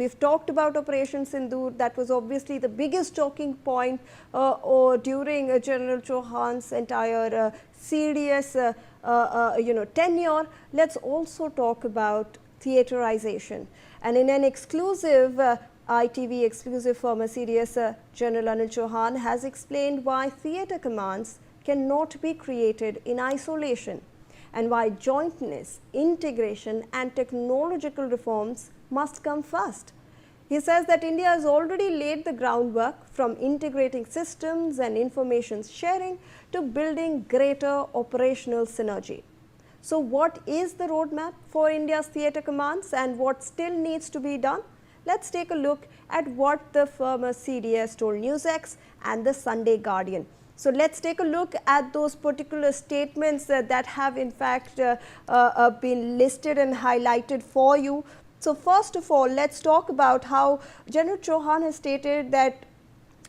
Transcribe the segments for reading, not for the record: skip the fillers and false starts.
We've talked about Operation Sindoor. That was obviously the biggest talking point during General Chauhan's entire CDS tenure. Let's also talk about theaterization. And in an exclusive ITV exclusive from CDS General Anil Chauhan has explained why theatre commands cannot be created in isolation and why jointness, integration and technological reforms must come first. He says that India has already laid the groundwork from integrating systems and information sharing to building greater operational synergy. So what is the roadmap for India's theatre commands and what still needs to be done? Let's take a look at what the former CDS told NewsX and the Sunday Guardian. So let's take a look at those particular statements that have in fact been listed and highlighted for you. So first of all, let's talk about how General Chauhan has stated that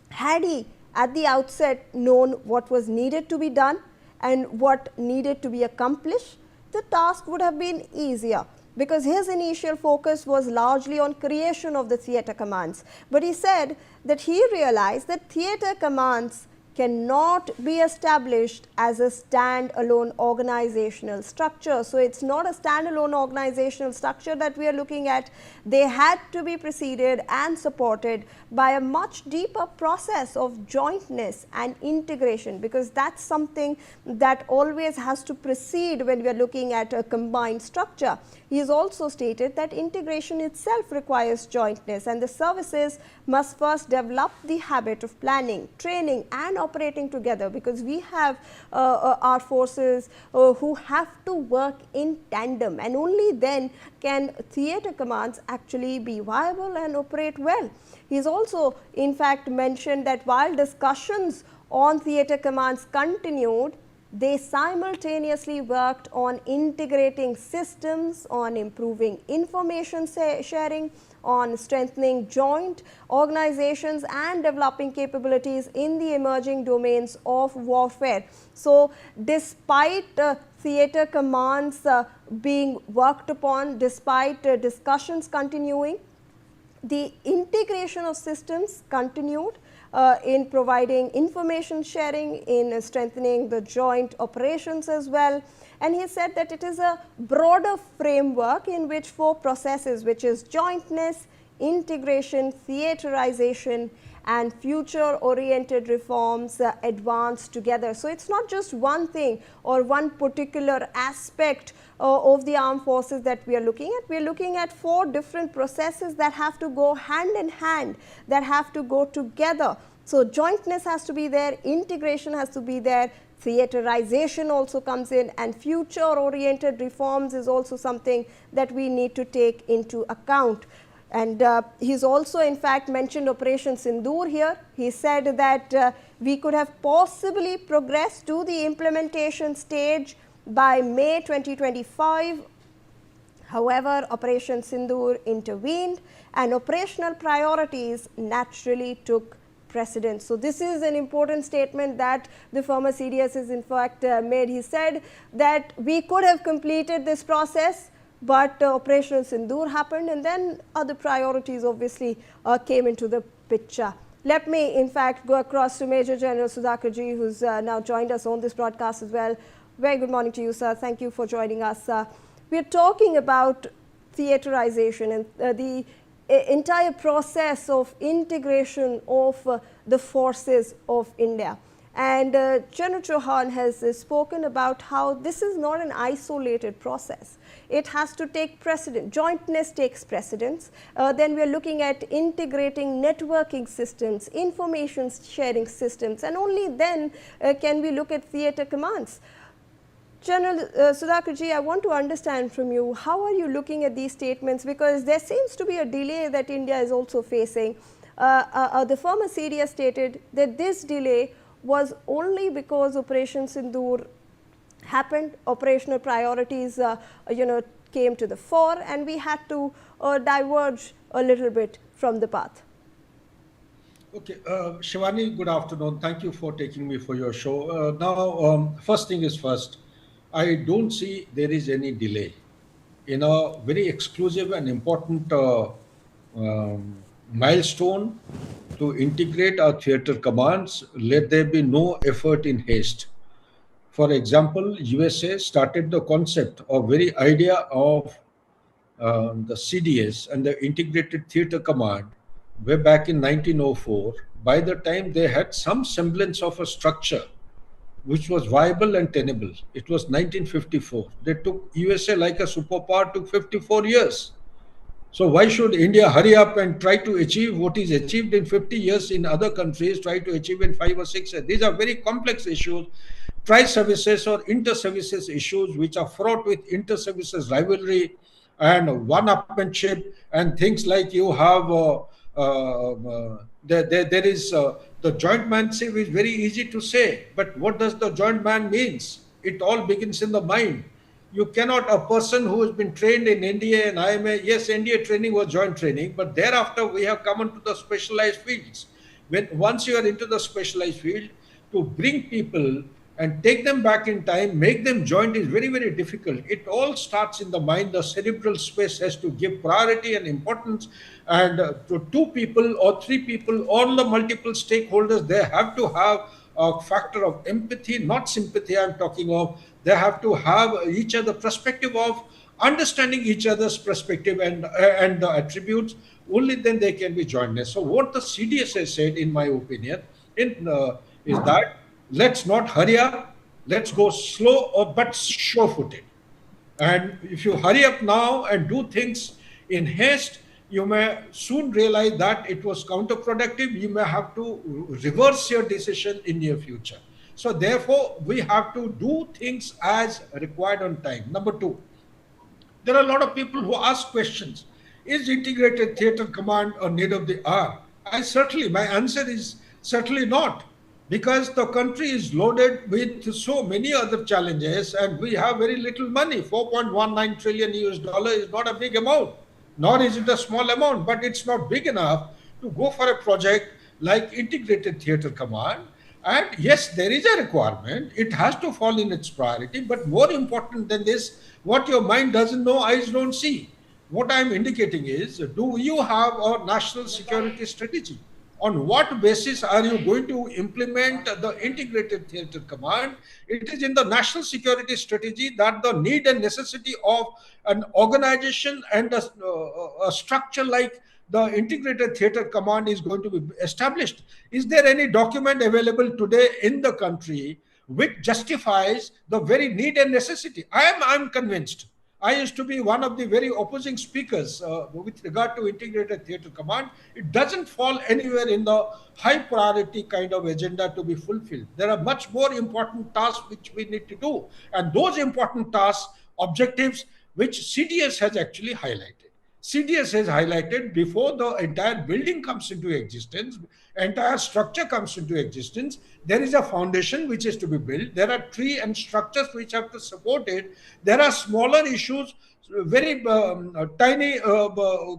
had he at the outset known what was needed to be done and what needed to be accomplished, the task would have been easier, because his initial focus was largely on creation of the theatre commands. But he said that he realized that theatre commands cannot be established as a stand-alone organizational structure. So it's not a stand-alone organizational structure that we are looking at. They had to be preceded and supported by a much deeper process of jointness and integration, because that's something that always has to precede when we are looking at a combined structure. He has also stated that integration itself requires jointness, and the services must first develop the habit of planning, training and operating together, because we have our forces who have to work in tandem, and only then can theatre commands actually be viable and operate well. He has also in fact mentioned that while discussions on theatre commands continued, they simultaneously worked on integrating systems, on improving information sharing, on strengthening joint organizations and developing capabilities in the emerging domains of warfare. So despite theatre commands being worked upon, despite discussions continuing, the integration of systems continued in providing information sharing, in strengthening the joint operations as well. And he said that it is a broader framework in which 4 processes, which is jointness, integration, theaterization and future-oriented reforms advance together. So it's not just one thing or one particular aspect of the armed forces that we are looking at. We are looking at 4 different processes that have to go hand in hand, that have to go together. So jointness has to be there, integration has to be there, theaterization also comes in, and future-oriented reforms is also something that we need to take into account. And he's also in fact mentioned Operation Sindoor here. He said that we could have possibly progressed to the implementation stage by May 2025. However, Operation Sindoor intervened and operational priorities naturally took precedence. So this is an important statement that the former CDS has in fact made. He said that we could have completed this process, but Operation Sindoor happened, and then other priorities obviously came into the picture. Let me in fact go across to Major General Sudhakarji, who's now joined us on this broadcast as well. Very good morning to you, sir. Thank you for joining us. We are talking about theaterization and the entire process of integration of the forces of India. And General Chauhan has spoken about how this is not an isolated process. It has to take precedence. Jointness takes precedence. Then we are looking at integrating networking systems, information sharing systems, and only then can we look at theatre commands. General Sudhakarji, I want to understand from you, how are you looking at these statements, because there seems to be a delay that India is also facing. The former CDS stated that this delay was only because Operation Sindoor happened, operational priorities came to the fore, and we had to diverge a little bit from the path. Okay, Shivani, good afternoon. Thank you for taking me for your show. Now, first thing is first, I don't see there is any delay in a very exclusive and important milestone to integrate our theater commands. Let there be no effort in haste. For example, USA started the concept or very idea of the CDS and the Integrated Theatre Command way back in 1904. By the time they had some semblance of a structure which was viable and tenable, it was 1954. They took USA like a superpower, took 54 years. So why should India hurry up and try to achieve what is achieved in 50 years in other countries, try to achieve in 5 or 6 years? These are very complex issues, tri-services or inter-services issues, which are fraught with inter-services rivalry and one-upmanship and things like you have, there is the joint manship is very easy to say, but what does the joint man means? It all begins in the mind. You cannot, a person who has been trained in NDA and IMA, yes, NDA training was joint training, but thereafter we have come into the specialized fields. When once you are into the specialized field, to bring people and take them back in time, make them joint is very, very difficult. It all starts in the mind. The cerebral space has to give priority and importance. And to two people or three people, all the multiple stakeholders, they have to have a factor of empathy, not sympathy. I'm talking of they have to have each other perspective of understanding each other's perspective and the attributes. Only then they can be joined. So what the CDS has said, in my opinion, is that let's not hurry up. Let's go slow or but sure-footed. And if you hurry up now and do things in haste, you may soon realize that it was counterproductive. You may have to reverse your decision in near future. So therefore, we have to do things as required on time. Number two, there are a lot of people who ask questions. Is integrated theatre command a need of the hour? My answer is certainly not, because the country is loaded with so many other challenges and we have very little money. 4.19 trillion US dollar is not a big amount, nor is it a small amount, but it's not big enough to go for a project like integrated theatre command. And yes, there is a requirement. It has to fall in its priority. But more important than this, what your mind doesn't know, eyes don't see. What I'm indicating is, do you have a national security strategy? On what basis are you going to implement the integrated theatre command? It is in the national security strategy that the need and necessity of an organization and a structure like the integrated theatre command is going to be established. Is there any document available today in the country which justifies the very need and necessity? I'm convinced. I used to be one of the very opposing speakers with regard to integrated theatre command. It doesn't fall anywhere in the high priority kind of agenda to be fulfilled. There are much more important tasks which we need to do, and those important tasks, objectives, which CDS has actually highlighted. CDS has highlighted before the entire building comes into existence, entire structure comes into existence, there is a foundation which is to be built. There are tree and structures which have to support it. There are smaller issues, very tiny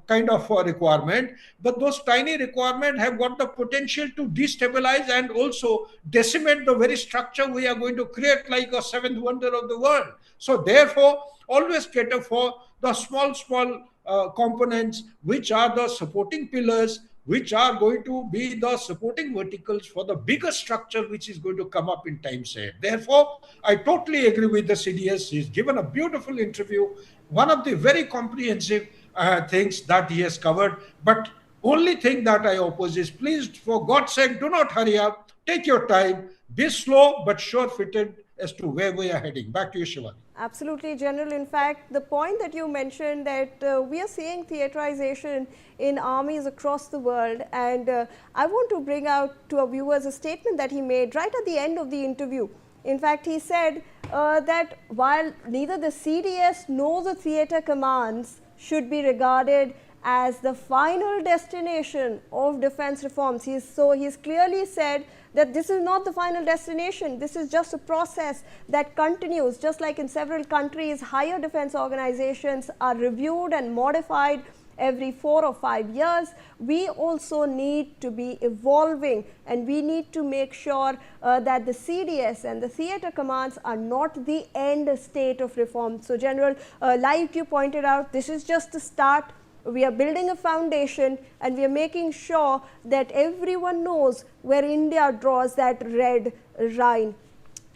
kind of requirement, but those tiny requirements have got the potential to destabilize and also decimate the very structure we are going to create like a seventh wonder of the world. So therefore, always cater for the small components which are the supporting pillars, which are going to be the supporting verticals for the bigger structure which is going to come up in times ahead. Therefore, I totally agree with the CDS. He's given a beautiful interview, one of the very comprehensive things that he has covered. But only thing that I oppose is, please, for God's sake, do not hurry up. Take your time. Be slow but sure-footed as to where we are heading. Back to you, Shivani. Absolutely, General. In fact, the point that you mentioned that we are seeing theaterization in armies across the world, and I want to bring out to our viewers a statement that he made right at the end of the interview. In fact, he said that while neither the CDS nor the theatre commands should be regarded as the final destination of defense reforms, he's clearly said that this is not the final destination. This is just a process that continues. Just like in several countries, higher defense organizations are reviewed and modified every 4 or 5 years. We also need to be evolving, and we need to make sure that the CDS and the theatre commands are not the end state of reform. So General, like you pointed out, this is just the start. we are building a foundation and we are making sure that everyone knows where India draws that red line.